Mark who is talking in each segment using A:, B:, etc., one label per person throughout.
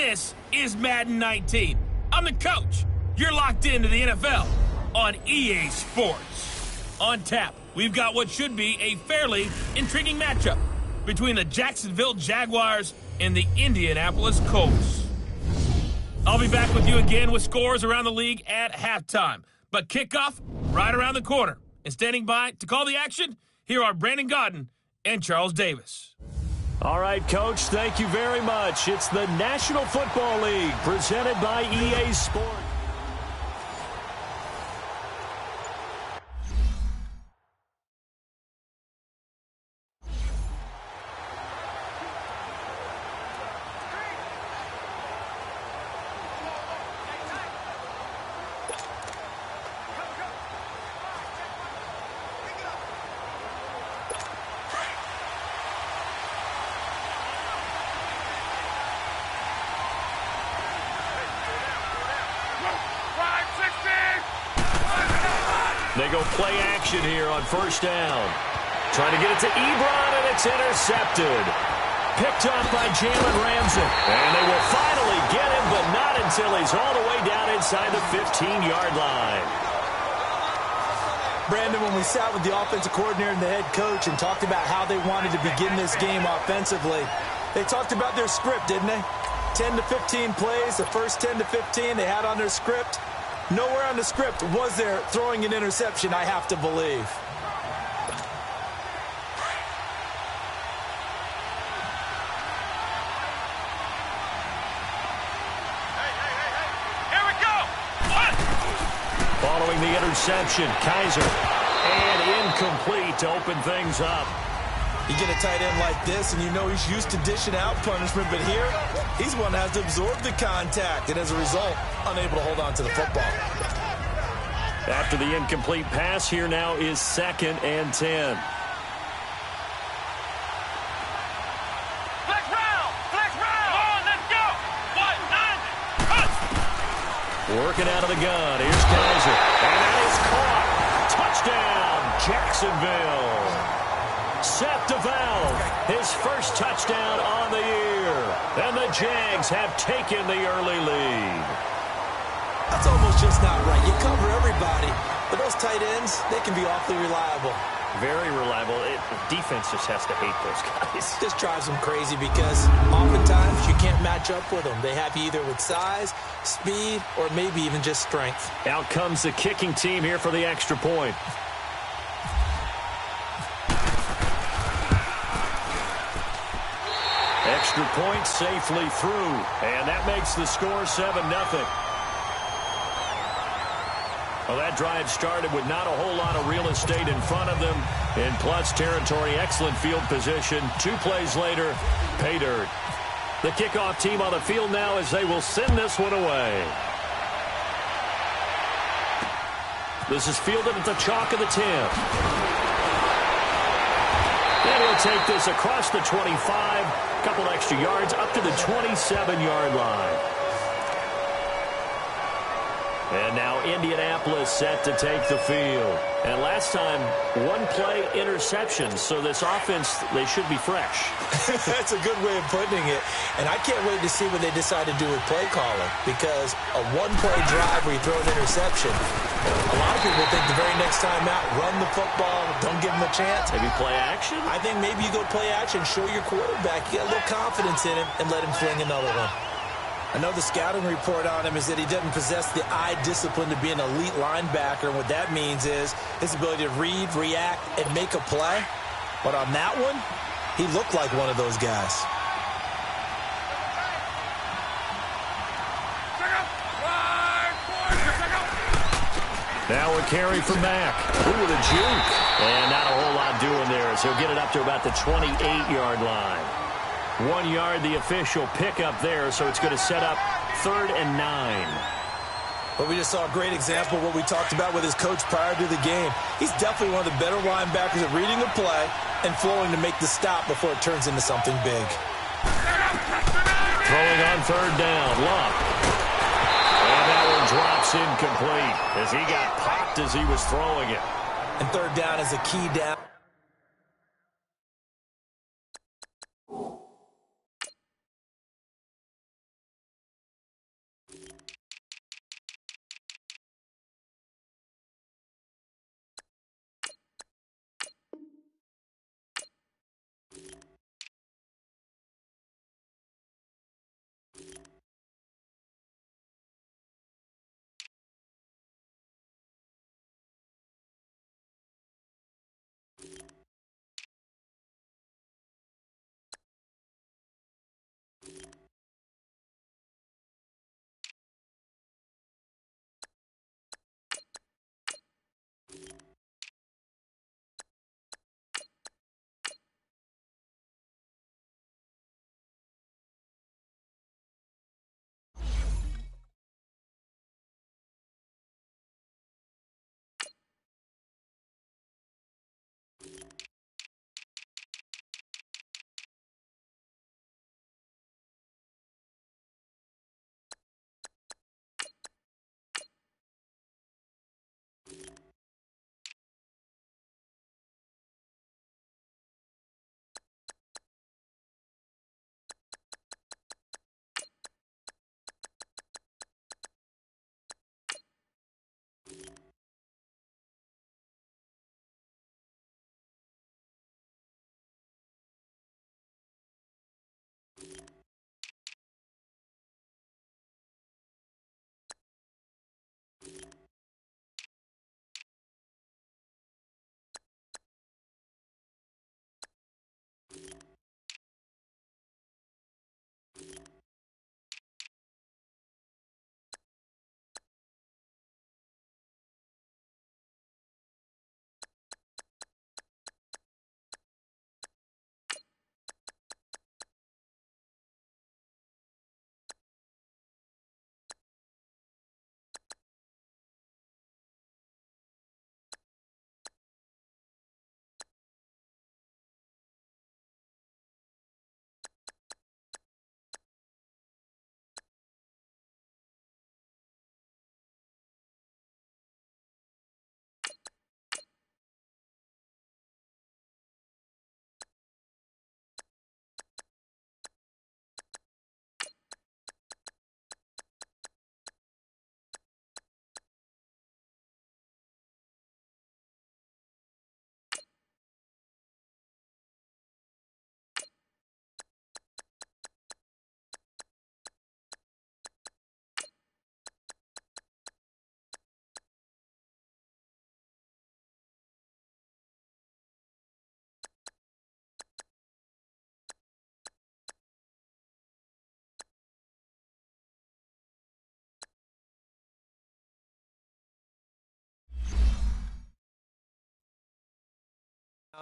A: This is Madden 19. I'm the coach. You're locked into the NFL on EA Sports. On tap, we've got what should be a fairly intriguing matchup between the Jacksonville Jaguars and the Indianapolis Colts. I'll be back with you again with scores around the league at halftime. But kickoff right around the corner. And standing by to call the action, here are Brandon Godden and Charles Davis.
B: All right, Coach, thank you very much. It's the National Football League presented by EA Sports. They go play action here on first down. Trying to get it to Ebron, and it's intercepted. Picked up by Jalen Ramsey. And they will finally get him, but not until he's all the way down inside the 15-yard line.
C: Brandon, when we sat with the offensive coordinator and the head coach and talked about how they wanted to begin this game offensively, they talked about their script, didn't they? 10 to 15 plays, the first 10 to 15 they had on their script. Nowhere on the script was there throwing an interception, I have to believe.
A: Here we go! What?
B: Following the interception, Kaiser. And incomplete to open things up.
C: You get a tight end like this, and you know he's used to dishing out punishment, but here, he's one that has to absorb the contact, and as a result, unable to hold on to the football.
B: After the incomplete pass, here now is 2nd and 10.
A: Flex round! Come on, let's go! 1-9!
B: Working out of the gun. Here's Kaiser. And that is caught. Touchdown, Jacksonville. Seth DeValve, his first touchdown on the year. And the Jags have taken the early lead.
C: That's almost just not right. You cover everybody, but those tight ends, they can be awfully reliable.
B: Very reliable. Defense just has to hate those guys.
C: Just drives them crazy because oftentimes you can't match up with them. They have you either with size, speed, or maybe even just strength.
B: Out comes the kicking team here for the extra point. Extra point safely through, and that makes the score 7-0. Well, that drive started with not a whole lot of real estate in front of them. In plus territory, excellent field position. 2 plays later, pay dirt. The kickoff team on the field now as they will send this one away. This is fielded at the chalk of the 10. And he'll take this across the 25, a couple extra yards, up to the 27-yard line. And now Indianapolis set to take the field. And last time, 1-play interception. So this offense, they should be fresh.
C: That's a good way of putting it. And I can't wait to see what they decide to do with play calling. Because a 1-play drive where you throw an interception, a lot of people think the very next time out, run the football, don't give them a chance.
B: Maybe play action?
C: I think maybe you go play action, show your quarterback, you get a little confidence in him, and let him fling another one. I know the scouting report on him is that he doesn't possess the eye discipline to be an elite linebacker, and what that means is his ability to read, react, and make a play. But on that one, he looked like one of those guys.
B: Now a carry from Mack. Ooh, with a juke. And not a whole lot doing there, so he'll get it up to about the 28-yard line. 1 yard, the official pickup there, so it's going to set up 3rd and 9.
C: But we just saw a great example of what we talked about with his coach prior to the game. He's definitely one of the better linebackers at reading a play and flowing to make the stop before it turns into something big.
B: Throwing on 3rd down, Luck. And that one drops incomplete as he got popped as he was throwing it.
C: And 3rd down is a key down.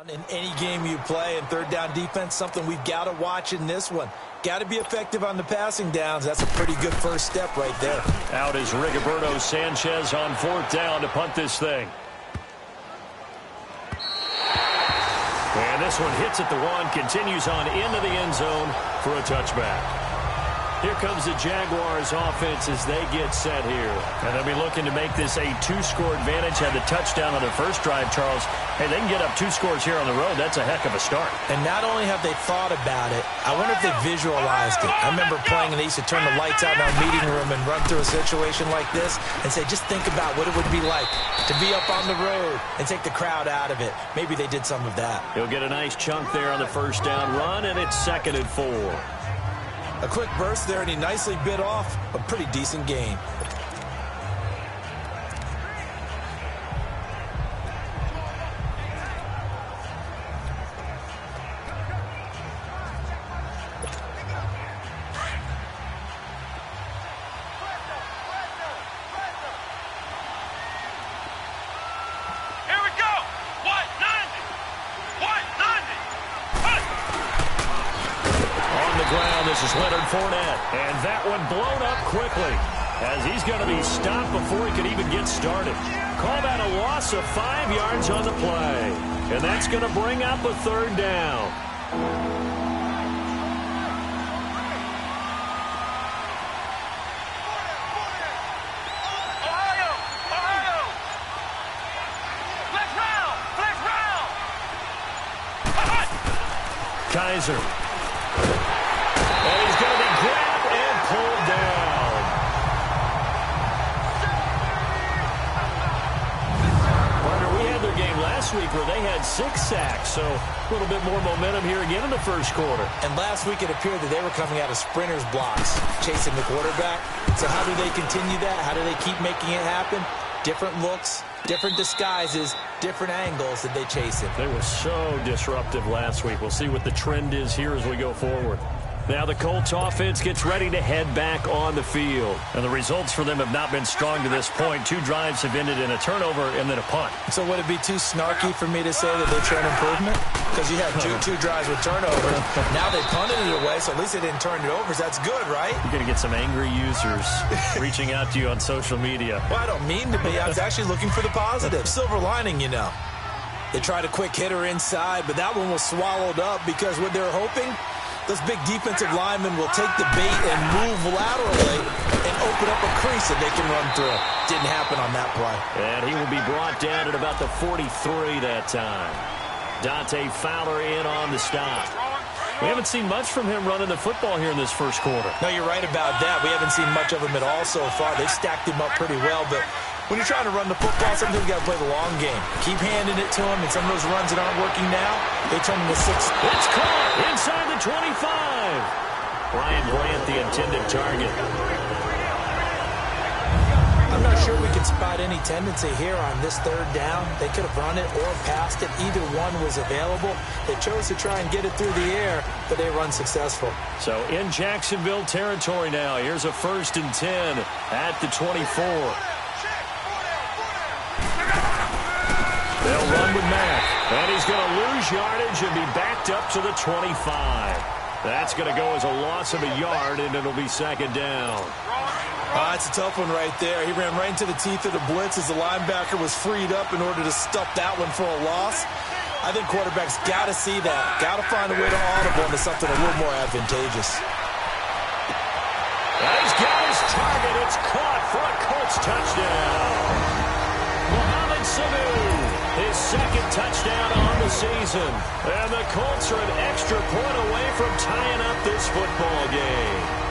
C: In any game you play, and third down defense, something we've got to watch in this one. Got to be effective on the passing downs. That's a pretty good first step right there.
B: Out is Rigoberto Sanchez on fourth down to punt this thing. And this one hits at the one, continues on into the end zone for a touchback. Here comes the Jaguars offense as they get set here. And they'll be looking to make this a two-score advantage. Had the touchdown on their first drive, Charles. Hey, they can get up 2 scores here on the road. That's a heck of a start.
C: And not only have they thought about it, I wonder if they visualized it. I remember playing and they used to turn the lights out in our meeting room and run through a situation like this and say, just think about what it would be like to be up on the road and take the crowd out of it. Maybe they did some of that.
B: He'll get a nice chunk there on the first down run, and it's 2nd and 4.
C: A quick burst there, and he nicely bit off a pretty decent gain.
B: And that one blown up quickly as he's going to be stopped before he could even get started. Call that a loss of 5 yards on the play. And that's going to bring up a third down. Kaiser. And he's going to be grabbed and pulled down. Partner, we had their game last week where they had 6 sacks, so a little bit more momentum here again in the first quarter.
C: And last week it appeared that they were coming out of sprinters blocks, chasing the quarterback. So how do they continue that? How do they keep making it happen? Different looks, different disguises, different angles that they chase it.
B: They were so disruptive last week. We'll see what the trend is here as we go forward. Now the Colts offense gets ready to head back on the field. And the results for them have not been strong to this point. 2 drives have ended in a turnover and then a punt.
C: So would it be too snarky for me to say that they're showing improvement? Because you had two drives with turnovers. Now they punted it away, so at least they didn't turn it over. So that's good, right?
B: You're going to get some angry users reaching out to you on social media.
C: Well, I don't mean to be. I was actually looking for the positive. Silver lining, you know. They tried a quick hitter inside, but that one was swallowed up because what they're hoping, those big defensive linemen will take the bait and move laterally and open up a crease that they can run through. Didn't happen on that play.
B: And he will be brought down at about the 43 that time. Dante Fowler in on the stop. We haven't seen much from him running the football here in this first quarter.
C: No, you're right about that. We haven't seen much of him at all so far. They've stacked him up pretty well, but when you're trying to run the football, sometimes you got to play the long game. Keep handing it to him, and some of those runs that aren't working now, they turn into 6.
B: It's caught inside the 25. Brian Grant, the intended target.
C: I'm not sure we can spot any tendency here on this third down. They could have run it or passed it. Either one was available. They chose to try and get it through the air, but they were unsuccessful.
B: So in Jacksonville territory now, here's a 1st and 10 at the 24. They'll run with Mack, and he's going to lose yardage and be backed up to the 25. That's going to go as a loss of a yard, and it'll be 2nd down.
C: It's a tough one right there. He ran right into the teeth of the blitz as the linebacker was freed up in order to stuff that one for a loss. I think quarterbacks got to see that. Got to find a way to audible into something a little more advantageous.
B: And he's got his target. It's caught for a Colts touchdown. Mohamed Sanu, his 2nd touchdown on the season. And the Colts are an extra point away from tying up this football game.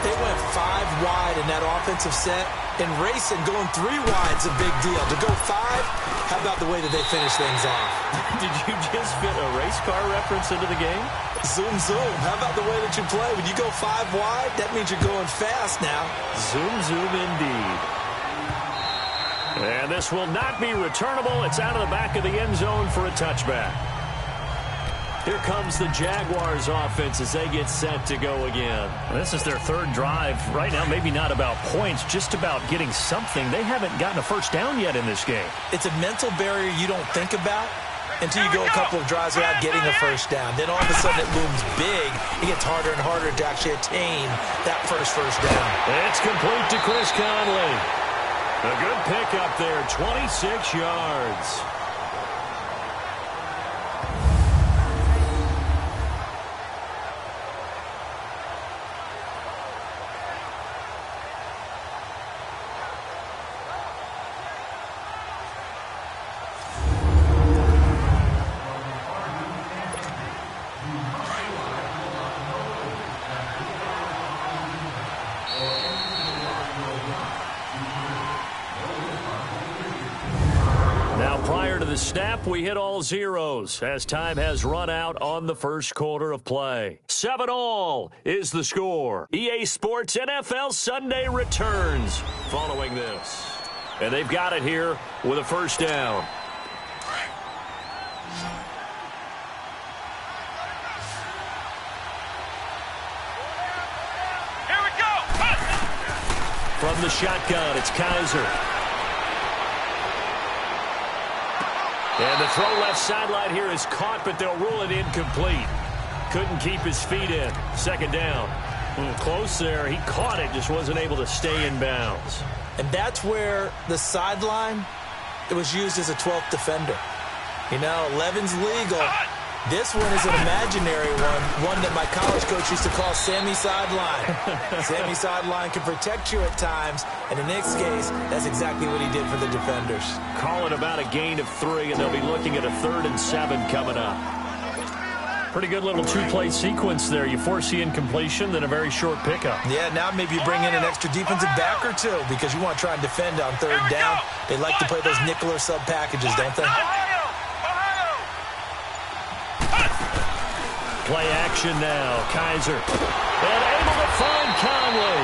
C: They went 5 wide in that offensive set, and racing going 3 wide's a big deal. To go 5, how about the way that they finish things off?
B: Did you just fit a race car reference into the game?
C: Zoom, zoom. How about the way that you play? When you go 5 wide, that means you're going fast now.
B: Zoom, zoom indeed. And this will not be returnable. It's out of the back of the end zone for a touchback. Here comes the Jaguars offense as they get set to go again. This is their 3rd drive. Right now, maybe not about points, just about getting something. They haven't gotten a first down yet in this game.
C: It's a mental barrier you don't think about, until you go a couple of drives without getting a first down. Then all of a sudden it looms big. It gets harder and harder to actually attain that first down.
B: It's complete to Chris Conley. A good pickup there, 26 yards. Snap, we hit all zeros as time has run out on the first quarter of play. 7-all is the score. EA Sports NFL Sunday returns following this. And they've got it here with a first down.
A: Here we go.
B: From the shotgun, it's Kaiser. And the throw left sideline here is caught, but they'll rule it incomplete. Couldn't keep his feet in. Second down. Close there. He caught it, just wasn't able to stay in bounds.
C: And that's where the sideline, it was used as a 12th defender. You know, 11's legal. This one is an imaginary one that my college coach used to call Sammy Sideline. Sammy Sideline can protect you at times, and in this case, that's exactly what he did for the defenders.
B: Call it about a gain of 3, and they'll be looking at a 3rd and 7 coming up. Pretty good little two-play sequence there. You force the incompletion, then a very short pickup.
C: Yeah, now maybe you bring in an extra defensive back or two because you want to try and defend on 3rd down. They like to play those nickel or sub packages, don't they?
B: Play action now. Kaiser. And able to find Conley.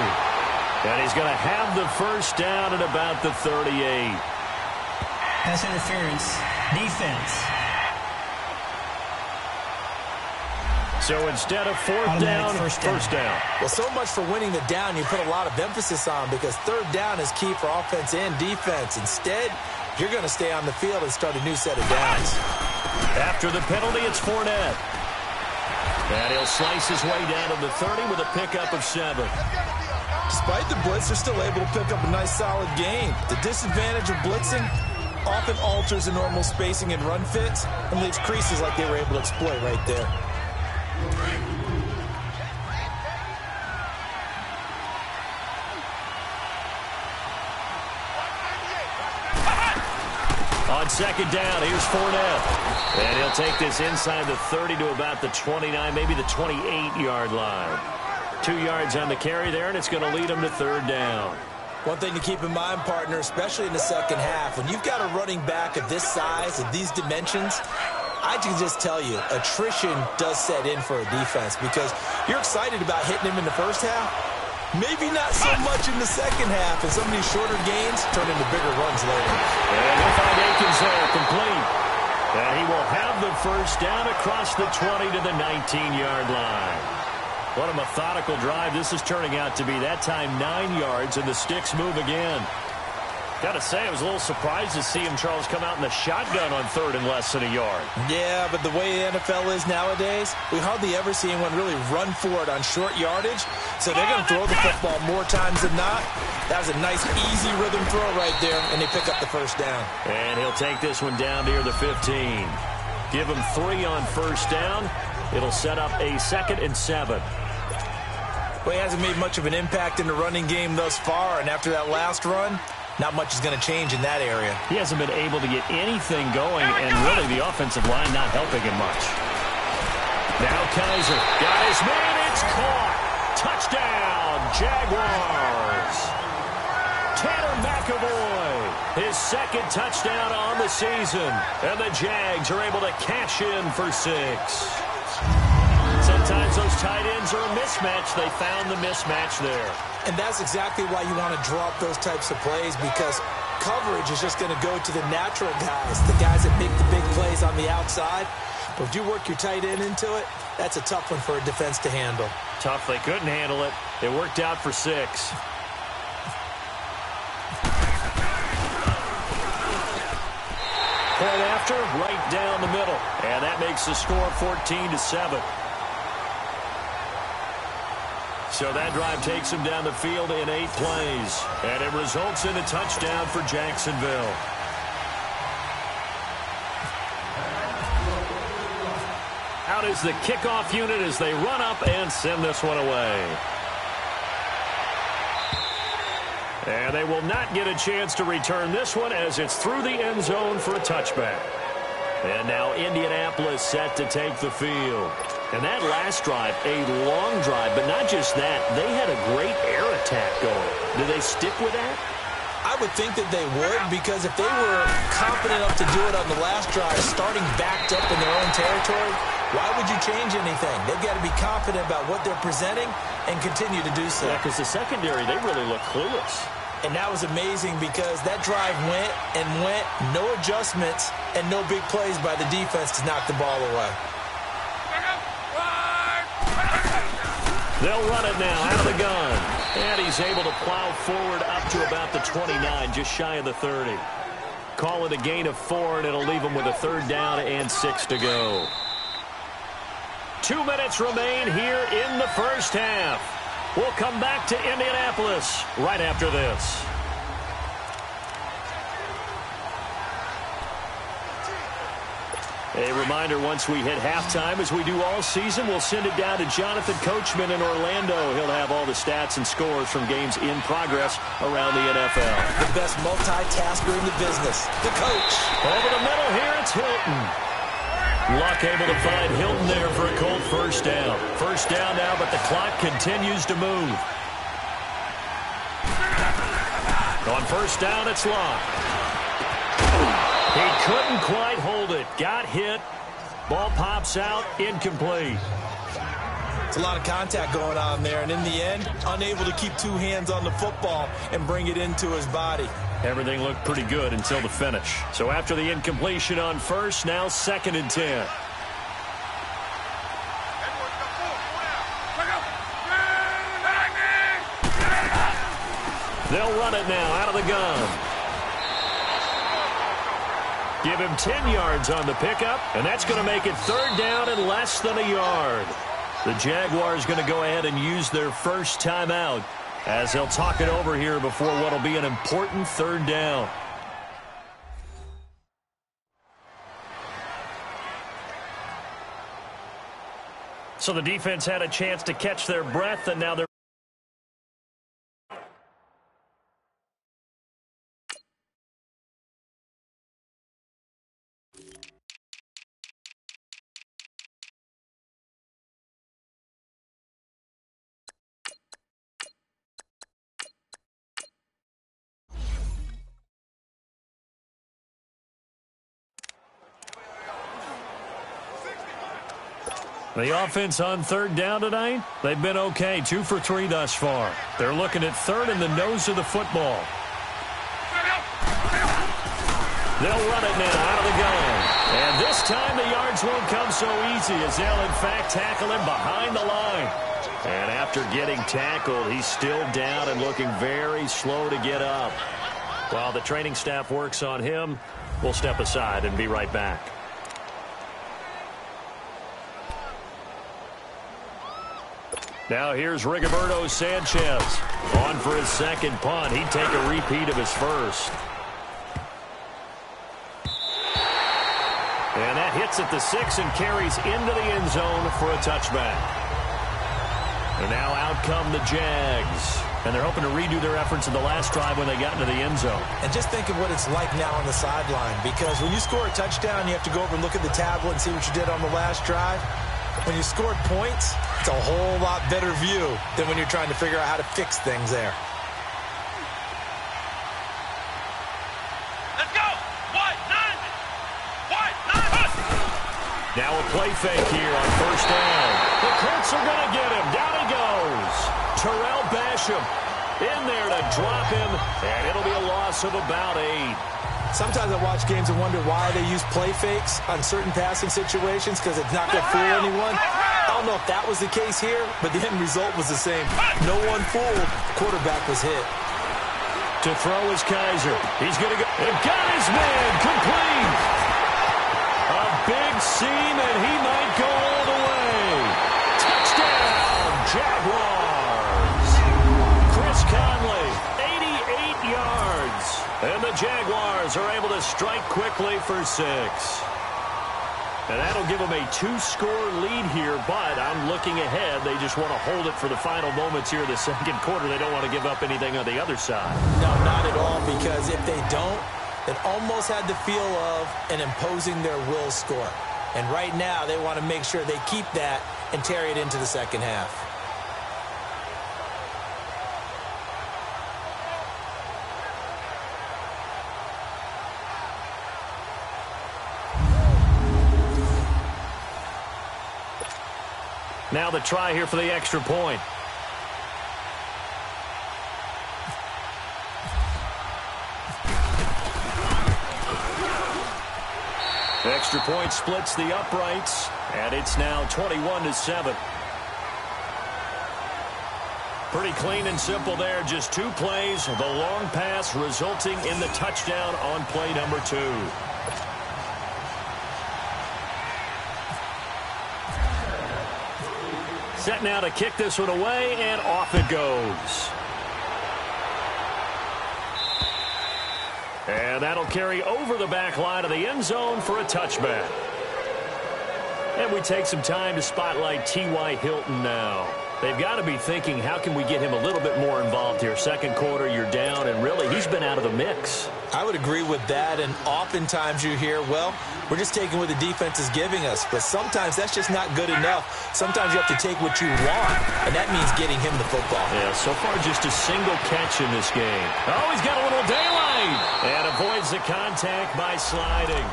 B: And he's going to have the first down at about the 38.
D: Pass interference. Defense.
B: So instead of 4th down, first down.
C: Well, so much for winning the down you put a lot of emphasis on because 3rd down is key for offense and defense. Instead, you're going to stay on the field and start a new set of downs.
B: After the penalty, it's Fournette. And he'll slice his way down to the 30 with a pickup of 7.
C: Despite the blitz, they're still able to pick up a nice, solid gain. The disadvantage of blitzing often alters the normal spacing and run fits and leaves creases like they were able to exploit right there.
B: On second down, here's Fournette. And he'll take this inside the 30 to about the 29, maybe the 28-yard line. 2 yards on the carry there, and it's going to lead him to 3rd down.
C: One thing to keep in mind, partner, especially in the second half, when you've got a running back of this size, of these dimensions, I can just tell you, attrition does set in for a defense because you're excited about hitting him in the first half. Maybe not so much in the second half, and some of these shorter gains turn into bigger runs later.
B: And he'll find Akins there, complete. And he will have the first down across the 20 to the 19-yard line. What a methodical drive this is turning out to be. That time 9 yards, and the sticks move again. Got to say, I was a little surprised to see him, Charles, come out in the shotgun on 3rd and less than a yard.
C: Yeah, but the way the NFL is nowadays, we hardly ever see anyone really run for it on short yardage. So they're going to throw the football more times than not. That was a nice, easy rhythm throw right there, and they pick up the first down.
B: And he'll take this one down near the 15. Give him 3 on first down. It'll set up a 2nd and 7.
C: Well, he hasn't made much of an impact in the running game thus far, and after that last run, not much is going to change in that area.
B: He hasn't been able to get anything going, and really the offensive line not helping him much. Now Kaiser got his man. It's caught. Touchdown, Jaguars. Tanner McAvoy, his 2nd touchdown on the season, and the Jags are able to cash in for 6. Sometimes those tight ends are a mismatch. They found the mismatch there.
C: And that's exactly why you want to draw up those types of plays because coverage is just going to go to the natural guys, the guys that make the big plays on the outside. But if you work your tight end into it, that's a tough one for a defense to handle.
B: Tough. They couldn't handle it. It worked out for 6. Point after, right down the middle. And that makes the score 14-7. So that drive takes him down the field in 8 plays. And it results in a touchdown for Jacksonville. Out is the kickoff unit as they run up and send this one away. And they will not get a chance to return this one as it's through the end zone for a touchback. And now Indianapolis set to take the field. And that last drive, a long drive, but not just that. They had a great air attack going. Do they stick with that?
C: I would think that they would, because if they were confident enough to do it on the last drive, starting backed up in their own territory, why would you change anything? They've got to be confident about what they're presenting and continue to do so.
B: Yeah, because the secondary, they really look clueless.
C: And that was amazing because that drive went and went, no adjustments, and no big plays by the defense to knock the ball away.
B: They'll run it now out of the gun. And he's able to plow forward up to about the 29, just shy of the 30. Call it a gain of 4, and it'll leave him with a 3rd down and 6 to go. 2 minutes remain here in the first half. We'll come back to Indianapolis right after this. A reminder, once we hit halftime, as we do all season, we'll send it down to Jonathan Coachman in Orlando. He'll have all the stats and scores from games in progress around the NFL.
C: The best multitasker in the business, the coach.
B: Over the middle here, it's Hilton. Luck able to find Hilton there for a cold first down. First down now, but the clock continues to move. On first down, it's Luck. He couldn't quite hold it. Got hit. Ball pops out. Incomplete.
C: It's a lot of contact going on there, and in the end, unable to keep 2 hands on the football and bring it into his body.
B: Everything looked pretty good until the finish. So after the incompletion on first, now 2nd and 10. They'll run it now out of the gun. Give him 10 yards on the pickup, and that's going to make it 3rd down and less than a yard. The Jaguars going to go ahead and use their first timeout as they'll talk it over here before what will be an important 3rd down. So the defense had a chance to catch their breath, and now they're the offense on 3rd down tonight, they've been okay. 2 for 3 thus far. They're looking at 3rd in the nose of the football. They'll run it now out of the gun. And this time the yards won't come so easy as they'll, in fact, tackle him behind the line. And after getting tackled, he's still down and looking very slow to get up. While the training staff works on him, we'll step aside and be right back. Now here's Rigoberto Sanchez on for his 2nd punt. He'd take a repeat of his first. And that hits at the 6 and carries into the end zone for a touchback. And now out come the Jags. And they're hoping to redo their efforts in the last drive when they got into the end zone.
C: And just think of what it's like now on the sideline, because when you score a touchdown, you have to go over and look at the tablet and see what you did on the last drive. When you scored points, it's a whole lot better view than when you're trying to figure out how to fix things there.
A: Let's go! White, 9!
B: Now a play fake here on first down. The Colts are going to get him. Down he goes. Terrell Basham in there to drop him, and it'll be a loss of about 8.
C: Sometimes I watch games and wonder why they use play fakes on certain passing situations, because it's not going to fool anyone. I don't know if that was the case here, but the end result was the same. No one fooled. The quarterback was hit.
B: To throw is Kaiser. He's going to go. And got his man complete. A big seam, and he might go all the way. Touchdown, Jaguars. Chris Conley, 88 yards. And the Jaguars are able to strike quickly for 6. And that'll give them a 2-score lead here, but I'm looking ahead. They just want to hold it for the final moments here in the second quarter. They don't want to give up anything on the other side.
C: No, not at all, because if they don't, it almost had the feel of an imposing their will score. And right now, they want to make sure they keep that and carry it into the second half.
B: Now the try here for the extra point. Extra point splits the uprights, and it's now 21-7. Pretty clean and simple there. Just 2 plays. The long pass resulting in the touchdown on play number 2. Set now to kick this one away, and off it goes. And that'll carry over the back line of the end zone for a touchback. And we take some time to spotlight T.Y. Hilton now. They've got to be thinking, how can we get him a little bit more involved here? Second quarter, you're down, and really, he's been out of the mix.
C: I would agree with that, and oftentimes you hear, well, we're just taking what the defense is giving us. But sometimes that's just not good enough. Sometimes you have to take what you want, and that means getting him the football.
B: Yeah, so far just a single catch in this game. Oh, he's got a little daylight. And avoids the contact by sliding.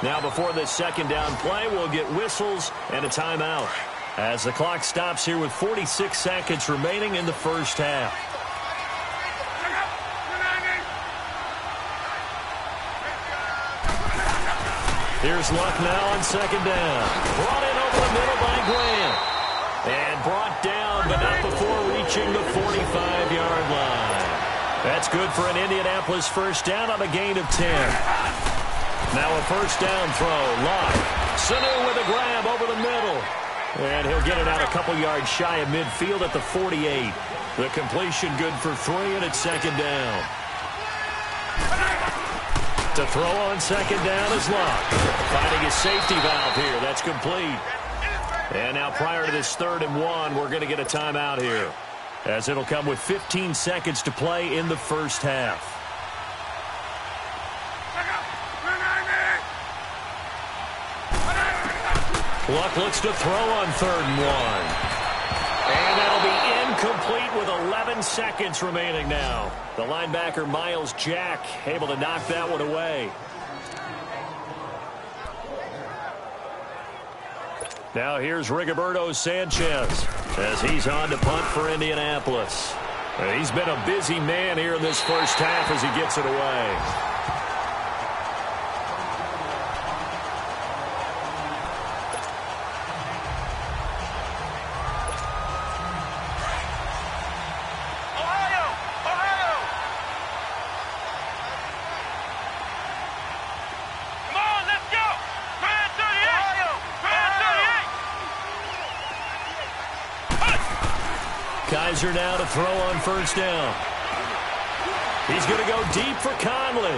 B: Now before this second down play, we'll get whistles and a timeout, as the clock stops here with 46 seconds remaining in the first half. Here's Luck now on second down. Brought in over the middle by Grant. And brought down, but not before reaching the 45-yard line. That's good for an Indianapolis first down on a gain of 10. Now a first down throw. Luck. Sanu with a grab over the middle. And he'll get it out a couple yards shy of midfield at the 48. The completion good for 3, and it's second down. To throw on second down is Luck. Finding his safety valve here. That's complete. And now prior to this 3rd and 1, we're going to get a timeout here, as it'll come with 15 seconds to play in the first half. Luck looks to throw on 3rd and 1. And that'll be incomplete with 11 seconds remaining now. The linebacker, Miles Jack, able to knock that one away. Now here's Rigoberto Sanchez as he's on to punt for Indianapolis. And he's been a busy man here in this first half as he gets it away. Kaiser now to throw on first down. He's going to go deep for Conley.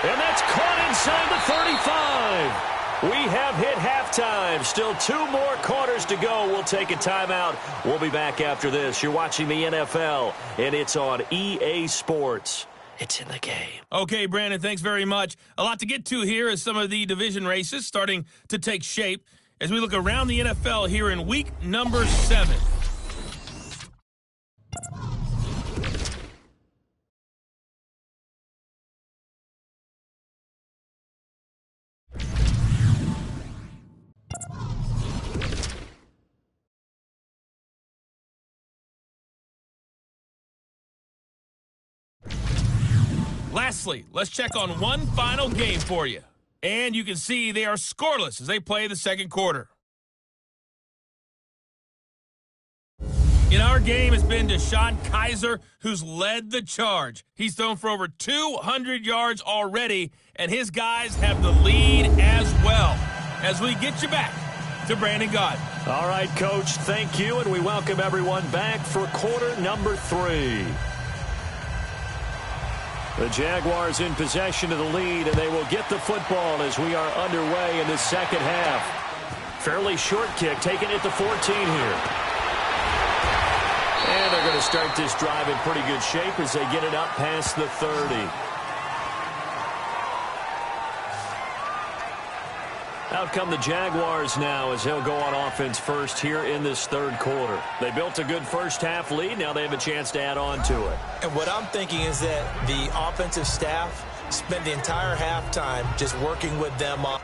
B: And that's caught inside the 35. We have hit halftime. Still 2 more quarters to go. We'll take a timeout. We'll be back after this. You're watching the NFL, and it's on EA Sports. It's in the game.
A: Okay, Brandon, thanks very much. A lot to get to here as some of the division races starting to take shape as we look around the NFL here in week number 7. Lastly, let's check on one final game for you. And you can see they are scoreless as they play the second quarter. In our game, it's been Deshaun Kaiser who's led the charge. He's thrown for over 200 yards already, and his guys have the lead as well. As we get you back to Brandon Gaudin.
B: All right, Coach, thank you, and we welcome everyone back for quarter number 3. The Jaguars in possession of the lead, and they will get the football as we are underway in the second half. Fairly short kick, taking it to 14 here. And they're going to start this drive in pretty good shape as they get it up past the 30. Out come the Jaguars now as they'll go on offense first here in this third quarter. They built a good first half lead. Now they have a chance to add on to it.
C: And what I'm thinking is that the offensive staff spent the entire halftime just working with them on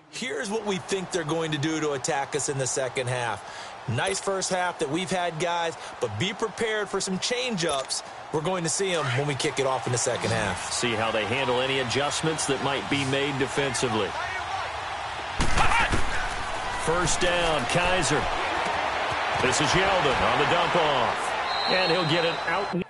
C: Here's what we think they're going to do to attack us in the second half. Nice first half that we've had, guys, but be prepared for some change-ups. We're going to see them when we kick it off in the second half.
B: See how they handle any adjustments that might be made defensively. First down, Kaiser. This is Yeldon on the dump off. And he'll get it out.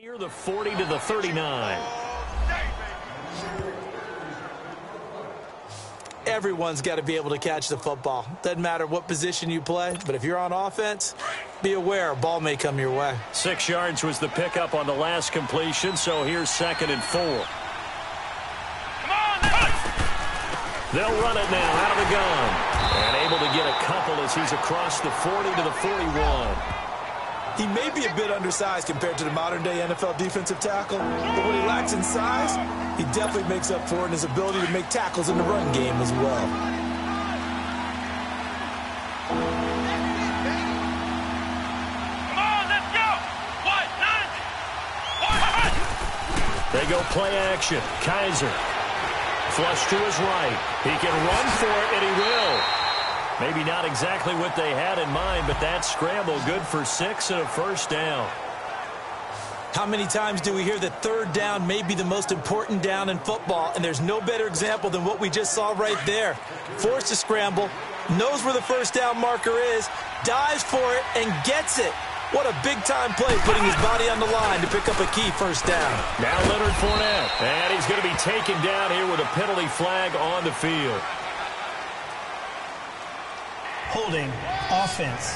B: Near the 40 to the 39.
C: Everyone's got to be able to catch the football. Doesn't matter what position you play, but if you're on offense, be aware a ball may come your way.
B: 6 yards was the pickup on the last completion, so here's 2nd and 4. They'll run it now out of the gun. And able to get a couple as he's across the 40 to the 41.
C: He may be a bit undersized compared to the modern-day NFL defensive tackle, but what he lacks in size, he definitely makes up for it in his ability to make tackles in the run game as well.
A: Come on, let's go! What?
B: They go play action. Kaiser. Flush to his right. He can run for it, and he will. Maybe not exactly what they had in mind, but that scramble good for 6 and a first down.
C: How many times do we hear that third down may be the most important down in football, and there's no better example than what we just saw right there. Forced to scramble, knows where the first down marker is, dives for it, and gets it. What a big-time play, putting his body on the line to pick up a key first down.
B: Now Leonard Fournette, and he's going to be taken down here with a penalty flag on the field.
D: Holding offense.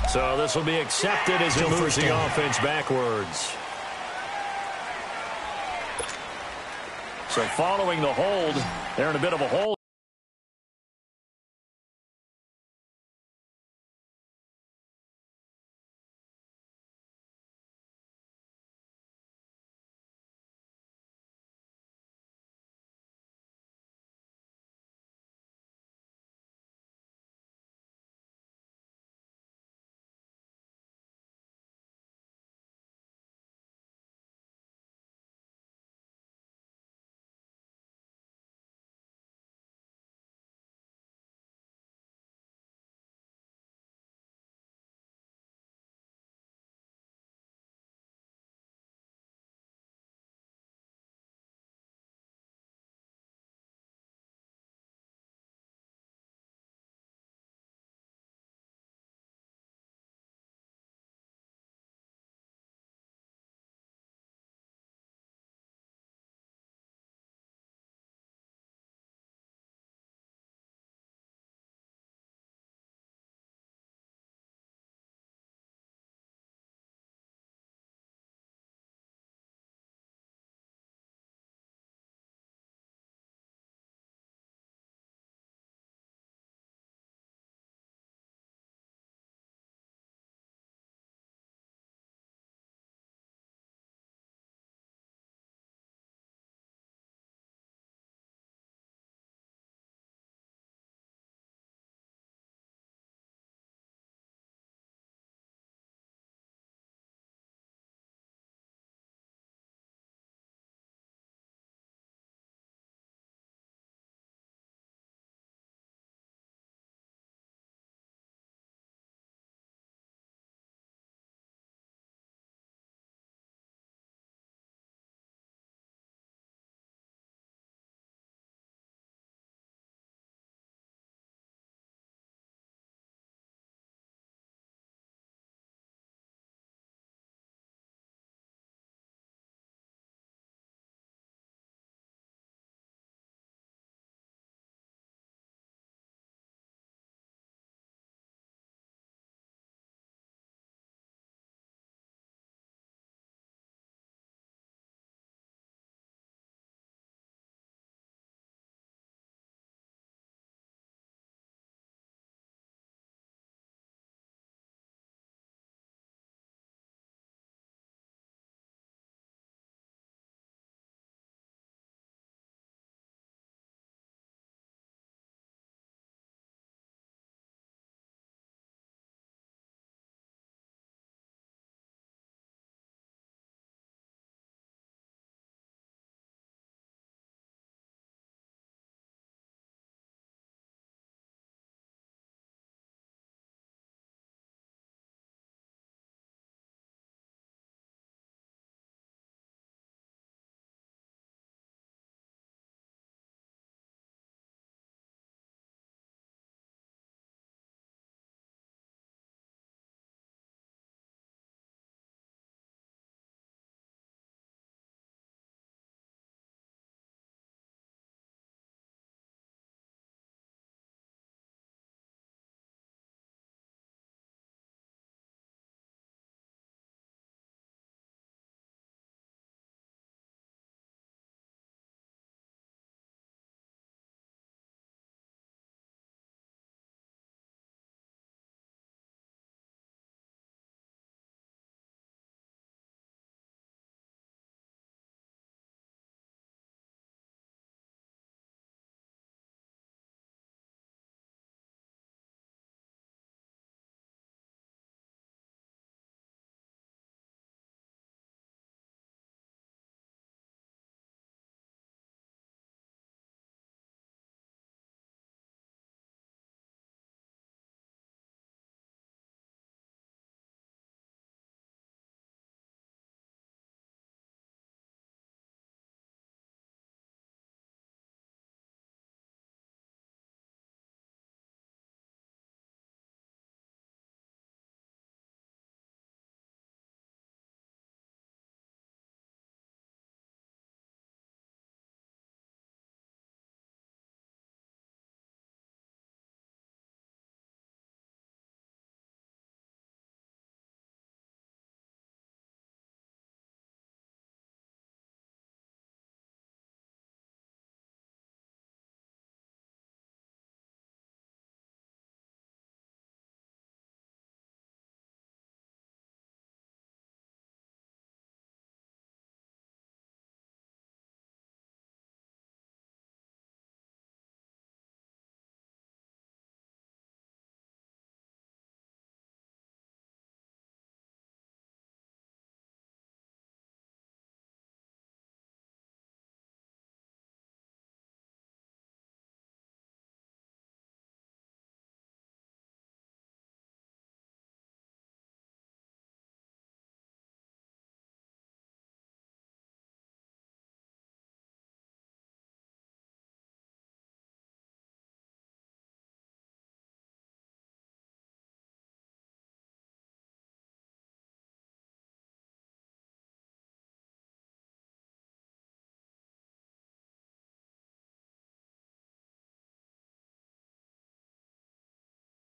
B: So this will be accepted as it moves the offense backwards. So following the hold, they're in a bit of a hole.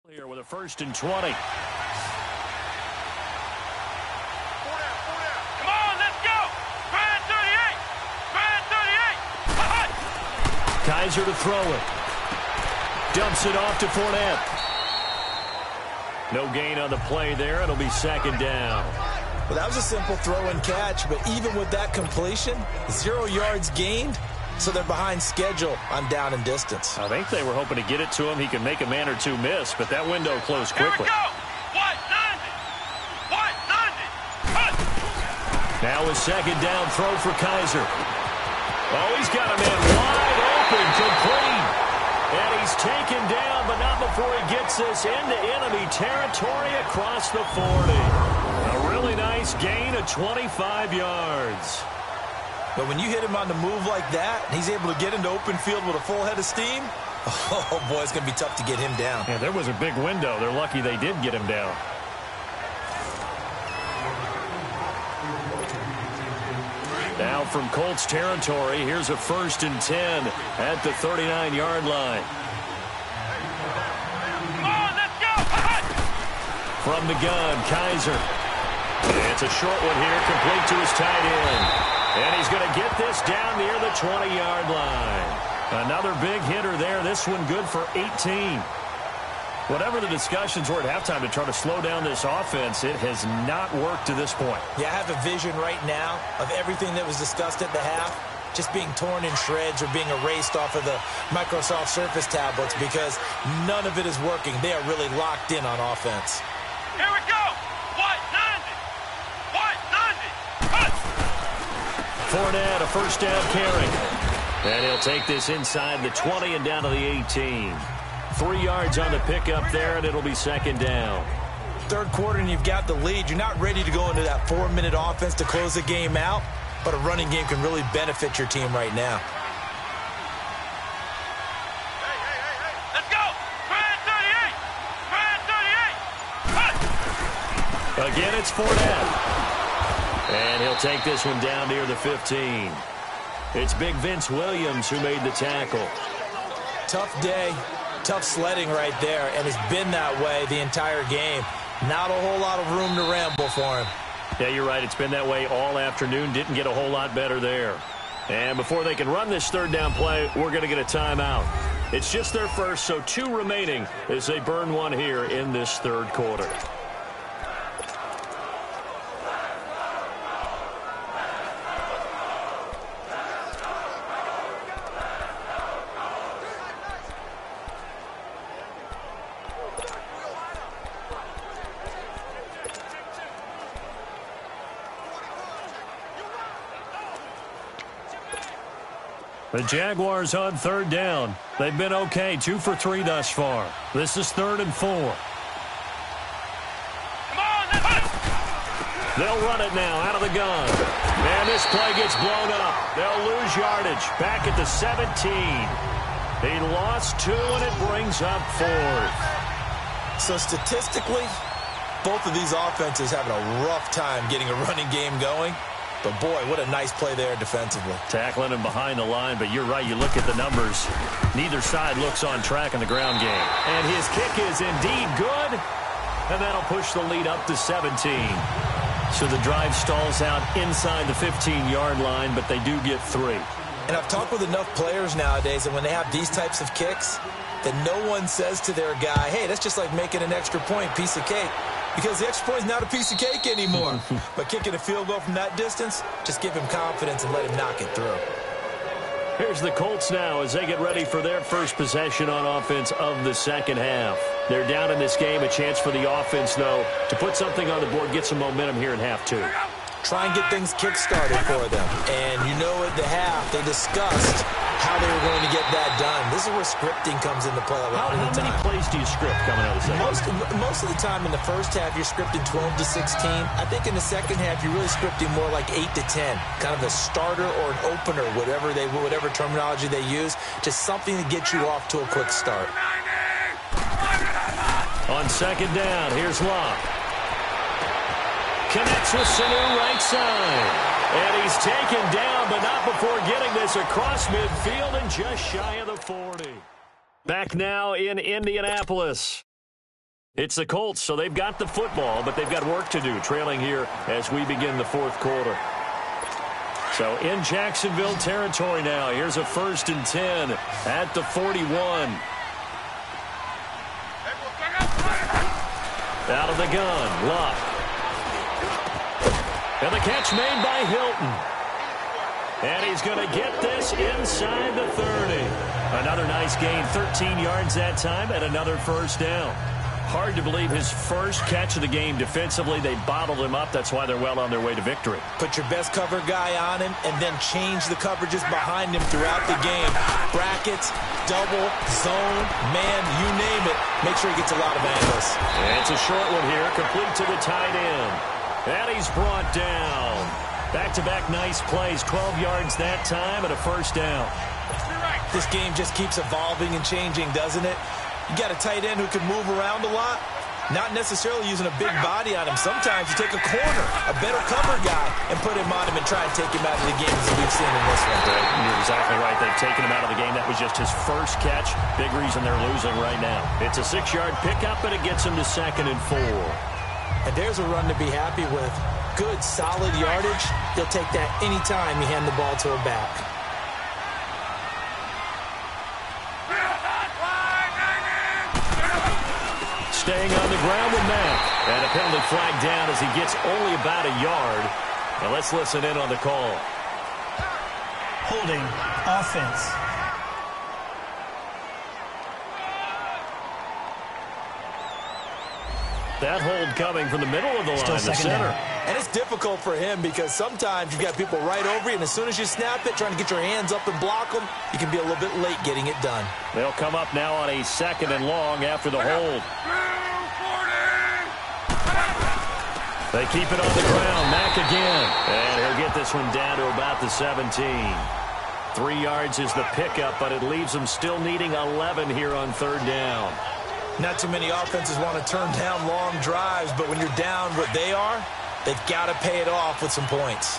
B: Here with a 1st and 20.
A: Come on, let's go! Try 38! Try 38!
B: Kaiser to throw it. Dumps it off to Fournette. No gain on the play there. It'll be 2nd down.
C: Well, that was a simple throw and catch, but even with that completion, 0 yards gained, so they're behind schedule on down and distance.
B: I think they were hoping to get it to him. He could make a man or two miss, but that window closed quickly.
A: Here we go! White 90!
B: Now a 2nd down throw for Kaiser. Oh, he's got a man wide open, complete. And he's taken down, but not before he gets this into enemy territory across the 40. A really nice gain of 25 yards.
C: But when you hit him on the move like that, and he's able to get into open field with a full head of steam, oh, boy, it's going to be tough to get him down.
B: Yeah, there was a big window. They're lucky they did get him down. Now from Colts territory, here's a 1st and 10 at the 39-yard line.
A: Come on, let's go!
B: From the gun, Kaiser. It's a short one here, complete to his tight end. And he's going to get this down near the 20-yard line. Another big hitter there. This one good for 18. Whatever the discussions were at halftime to try to slow down this offense, it has not worked to this point.
C: Yeah, I have a vision right now of everything that was discussed at the half just being torn in shreds or being erased off of the Microsoft Surface tablets because none of it is working. They are really locked in on offense.
A: Here we go! White 90! White 90!
B: Fournette, a 1st down carry. And he'll take this inside the 20 and down to the 18. 3 yards on the pickup there, and it'll be 2nd down.
C: 3rd quarter, and you've got the lead. You're not ready to go into that 4-minute offense to close the game out, but a running game can really benefit your team right now.
A: Hey! Let's go! Try 38! Try 38!
B: Again, it's Fournette. And he'll take this one down near the 15. It's big Vince Williams who made the tackle.
C: Tough day, tough sledding right there, and it's been that way the entire game. Not a whole lot of room to ramble for him.
B: Yeah, you're right. It's been that way all afternoon. Didn't get a whole lot better there. And before they can run this 3rd down play, we're going to get a timeout. It's just their first, so 2 remaining as they burn one here in this 3rd quarter. The Jaguars on 3rd down. They've been okay, 2 for 3 thus far. This is 3rd and 4.
A: Come on, let's go!
B: They'll run it now out of the gun. And this play gets blown up. They'll lose yardage back at the 17. He lost 2, and it brings up 4th.
C: So statistically, both of these offenses having a rough time getting a running game going. But, boy, what a nice play there defensively.
B: Tackling him behind the line, but you're right. You look at the numbers. Neither side looks on track in the ground game. And his kick is indeed good. And that'll push the lead up to 17. So the drive stalls out inside the 15-yard line, but they do get 3.
C: And I've talked with enough players nowadays that when they have these types of kicks, that no one says to their guy, hey, that's just like making an extra point, piece of cake. Because the extra point is not a piece of cake anymore. But kicking a field goal from that distance, just give him confidence and let him knock it through.
B: Here's the Colts now as they get ready for their first possession on offense of the 2nd half. They're down in this game. A chance for the offense, though, to put something on the board, get some momentum here in half 2.
C: Try and get things kick-started for them. And you know at the half, they discussed how they were going to get that done. This is where scripting comes into play a lot of the time.
B: How many plays do you script coming out of the second?
C: Most of the time in the first half, you're scripting 12 to 16. I think in the second half, you're really scripting more like 8 to 10. Kind of a starter or an opener, whatever terminology they use. Just something to get you off to a quick start.
B: On 2nd down, here's Locke. Connects with Sanu right side. And he's taken down, but not before getting this across midfield and just shy of the 40. Back now in Indianapolis. It's the Colts, so they've got the football, but they've got work to do, trailing here as we begin the fourth quarter. So in Jacksonville territory now, here's a 1st and 10 at the 41. Out of the gun, Luck. And the catch made by Hilton. And he's going to get this inside the 30. Another nice gain, 13 yards that time, and another first down. Hard to believe his first catch of the game defensively. They bottled him up. That's why they're well on their way to victory.
C: Put your best cover guy on him and then change the coverages behind him throughout the game. Brackets, double, zone, man, you name it. Make sure he gets a lot of angles.
B: And it's a short one here, complete to the tight end. And he's brought down. Back-to-back nice plays, 12 yards that time and a first down.
C: This game just keeps evolving and changing, doesn't it? You got a tight end who can move around a lot, not necessarily using a big body on him. Sometimes you take a corner, a better cover guy, and put him on him and try and take him out of the game as we've seen in this one.
B: You're exactly right. They've taken him out of the game. That was just his first catch. Big reason they're losing right now. It's a 6-yard pickup, and it gets him to 2nd and 4.
C: And there's a run to be happy with. Good, solid yardage. He'll take that anytime you hand the ball to a back.
B: Staying on the ground with Mack. And a penalty flag down as he gets only about a yard. Now let's listen in on the call.
D: Holding offense.
B: That hold coming from the middle of the line, the center.
C: And it's difficult for him because sometimes you've got people right over you, and as soon as you snap it, trying to get your hands up and block them, you can be a little bit late getting it done.
B: They'll come up now on a 2nd and long after the hold. They keep it on the ground. Mack again. And he'll get this one down to about the 17. 3 yards is the pickup, but it leaves them still needing 11 here on 3rd down.
C: Not too many offenses want to turn down long drives, but when you're down what they are, they've got to pay it off with some points.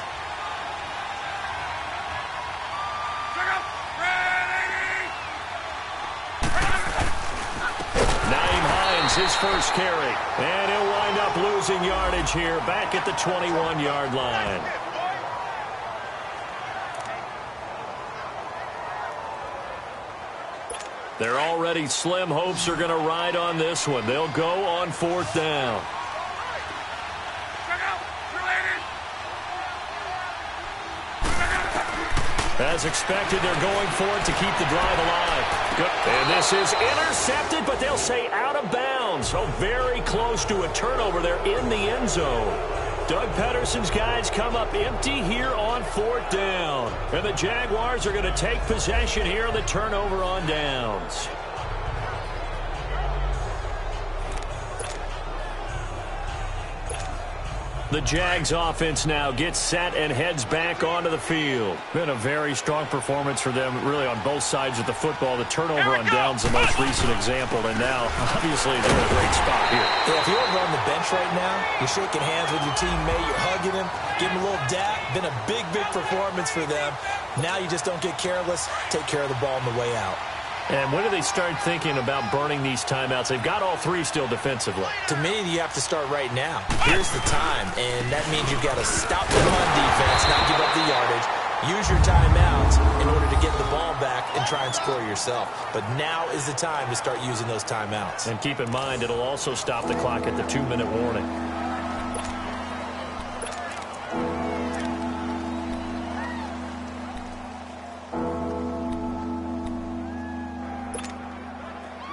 B: Nyheim Hines, his first carry. And he'll wind up losing yardage here back at the 21-yard line. Their already slim hopes are going to ride on this one. They'll go on 4th down. As expected, they're going for it to keep the drive alive. Good. And this is intercepted, but they'll say out of bounds. So very close to a turnover there in the end zone. Doug Pederson's guys come up empty here on 4th down. And the Jaguars are going to take possession here on the turnover on downs. The Jags offense now gets set and heads back onto the field. Been a very strong performance for them, really, on both sides of the football. The turnover on downs, the most recent example, and now, obviously, they're in a great spot here.
C: Yeah, if you're over on the bench right now, you're shaking hands with your teammate, you're hugging him, giving him a little dap. Been a big, big performance for them. Now you just don't get careless. Take care of the ball on the way out.
B: And when do they start thinking about burning these timeouts? They've got all 3 still defensively.
C: To me, you have to start right now. Here's the time, and that means you've got to stop them on defense, not give up the yardage, use your timeouts in order to get the ball back and try and score yourself. But now is the time to start using those timeouts. And
B: keep in mind, it'll also stop the clock at the 2-minute warning.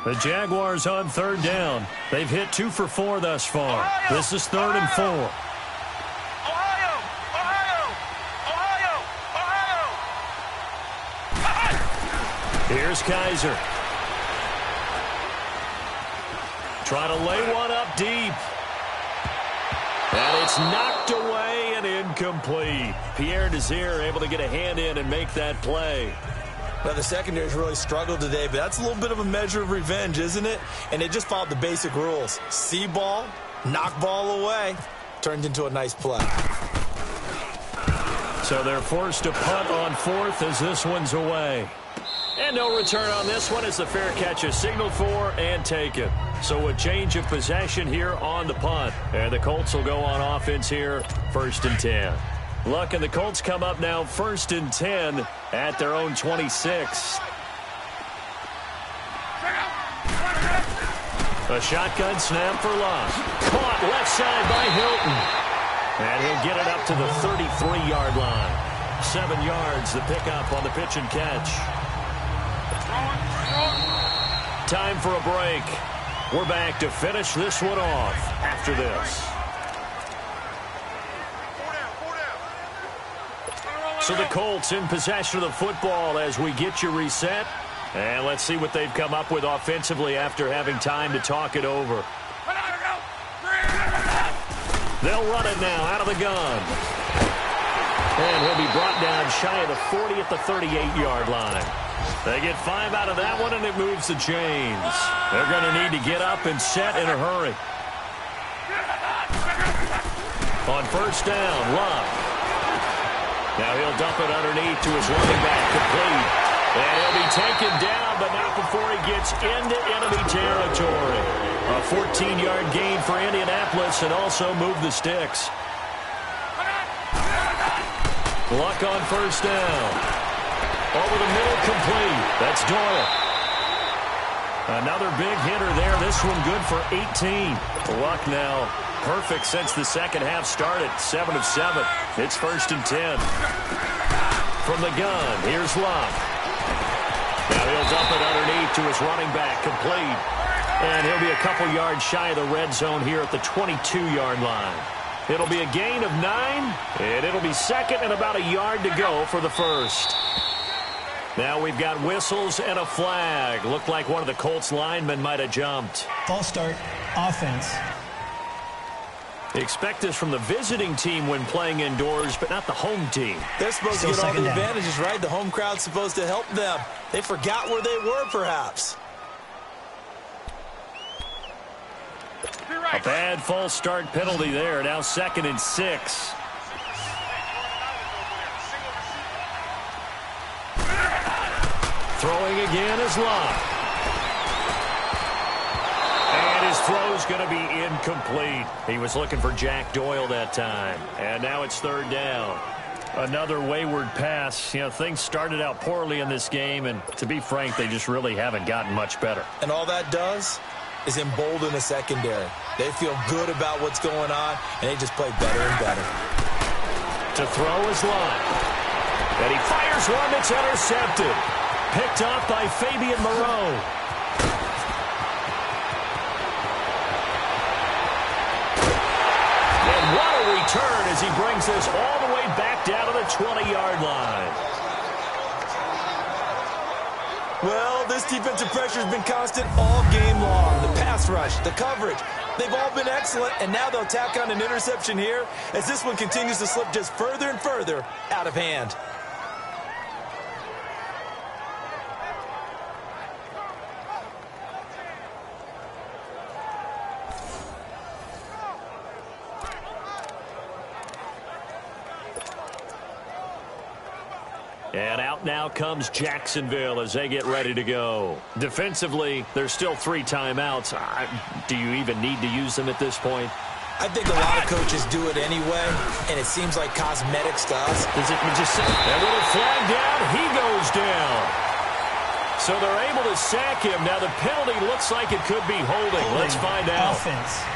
B: The Jaguars on 3rd down. They've hit 2 for 4 thus far.
E: Ohio,
B: this is 3rd and 4.
E: Ohio!
B: Here's Kaiser. Trying to lay one up deep. And it's knocked away and incomplete. Pierre Desir able to get a hand in and make that play.
C: Well, the secondary's really struggled today, but that's a little bit of a measure of revenge, isn't it? And they just followed the basic rules. See ball, knock ball away. Turned into a nice play.
B: So they're forced to punt on 4th as this one's away. And no return on this one as the fair catch is signaled for and taken. So a change of possession here on the punt. And the Colts will go on offense here, 1st and 10. Luck and the Colts come up now 1st and 10 at their own 26. A shotgun snap for Luck. Caught left side by Hilton. And he'll get it up to the 33-yard line. 7 yards, the pickup on the pitch and catch. Time for a break. We're back to finish this one off after this. So the Colts in possession of the football as we get you reset. And let's see what they've come up with offensively after having time to talk it over. They'll run it now out of the gun. And he'll be brought down shy of the 40 at the 38-yard line. They get 5 out of that one, and it moves the chains. They're going to need to get up and set in a hurry. On 1st down, Luck. Now he'll dump it underneath to his running back, complete. And he'll be taken down, but not before he gets into enemy territory. A 14-yard gain for Indianapolis and also move the sticks. Luck on 1st down. Over the middle, complete. That's Doyle. Another big hitter there. This one good for 18. Luck now perfect since the second half started. 7 of 7. It's 1st and 10. From the gun, here's Luck. Now he'll dump it underneath to his running back, complete. And he'll be a couple yards shy of the red zone here at the 22-yard line. It'll be a gain of 9, and it'll be 2nd and about a yard to go for the 1st. Now we've got whistles and a flag. Looked like one of the Colts linemen might have jumped.
D: False start, offense.
B: Expect this from the visiting team when playing indoors, but not the home team.
C: They're supposed to get all the advantages, right? The home crowd's supposed to help them. They forgot where they were, perhaps.
B: A bad false start penalty there. Now 2nd and 6. Throwing again is Luck. And his throw's going to be incomplete. He was looking for Jack Doyle that time. And now it's 3rd down. Another wayward pass. You know, things started out poorly in this game, and to be frank, they just really haven't gotten much better.
C: And all that does is embolden the secondary. They feel good about what's going on, and they just play better and better.
B: To throw is Luck. And he fires one that's intercepted. Picked off by Fabian Moreau. And what a return as he brings this all the way back down to the 20-yard line.
C: Well, this defensive pressure has been constant all game long. The pass rush, the coverage, they've all been excellent, and now they'll tack on an interception here as this one continues to slip just further and further out of hand.
B: And out now comes Jacksonville as they get ready to go. Defensively, there's still 3 timeouts. Do you even need to use them at this point?
C: I think a lot of coaches do it anyway, and it seems like cosmetics to us.
B: Does it just say, and with a flag down, he goes down. So they're able to sack him. Now the penalty looks like it could be holding. Let's find out.
D: Offense.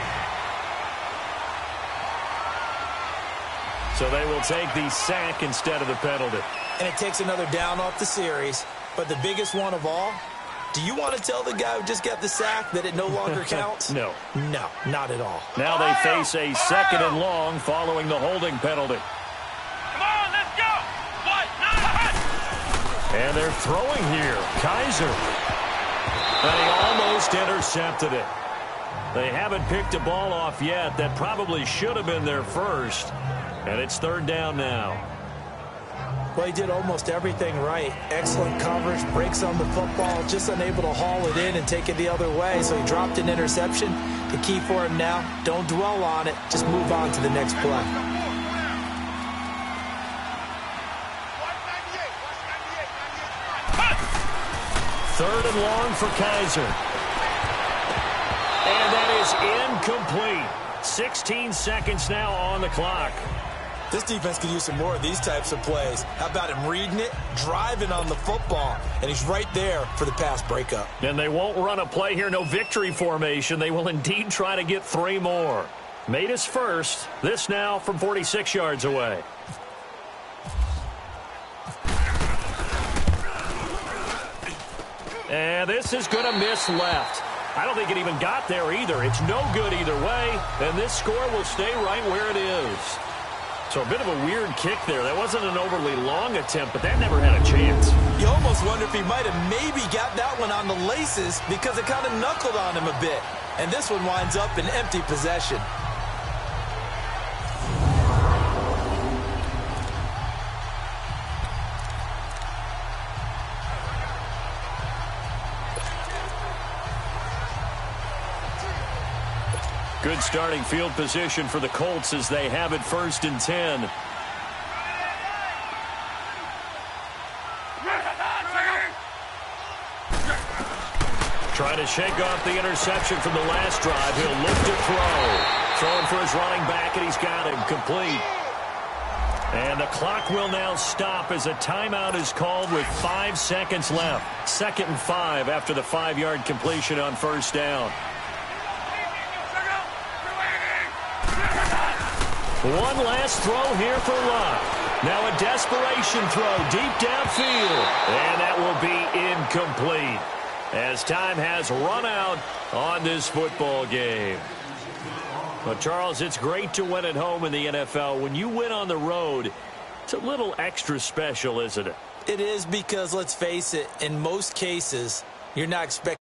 B: So they will take the sack instead of the penalty.
C: And it takes another down off the series. But the biggest one of all, do you want to tell the guy who just got the sack that it no longer counts?
B: No.
C: No, not at all.
B: Now they face a 2nd and long following the holding penalty.
A: Come on, let's go.
B: And they're throwing here. Kaiser. And he almost intercepted it. They haven't picked a ball off yet. That probably should have been their first. And it's 3rd down now.
C: Well, he did almost everything right. Excellent coverage, breaks on the football, just unable to haul it in and take it the other way. So he dropped an interception. The key for him now, don't dwell on it. Just move on to the next play.
B: Third and long for Kaiser. And that is incomplete. 16 seconds now on the clock.
C: This defense could use some more of these types of plays. How about him reading it, driving on the football, and he's right there for the pass breakup.
B: And they won't run a play here, no victory formation. They will indeed try to get 3 more. Made his first. This now from 46 yards away. And this is going to miss left. I don't think it even got there either. It's no good either way, and this score will stay right where it is. So a bit of a weird kick there. That wasn't an overly long attempt, but that never had a chance.
C: You almost wonder if he might have maybe got that one on the laces because it kind of knuckled on him a bit. And this one winds up in empty possession.
B: Good starting field position for the Colts as they have it 1st and 10. Trying to shake off the interception from the last drive. He'll look to throw. Throwing for his running back, and he's got him complete. And the clock will now stop as a timeout is called with 5 seconds left. 2nd and 5 after the 5-yard completion on 1st down. One last throw here for Luck. Now a desperation throw deep downfield. And that will be incomplete as time has run out on this football game. But, Charles, it's great to win at home in the NFL. When you win on the road, it's a little extra special, isn't it?
C: It is because, let's face it, in most cases, you're not expecting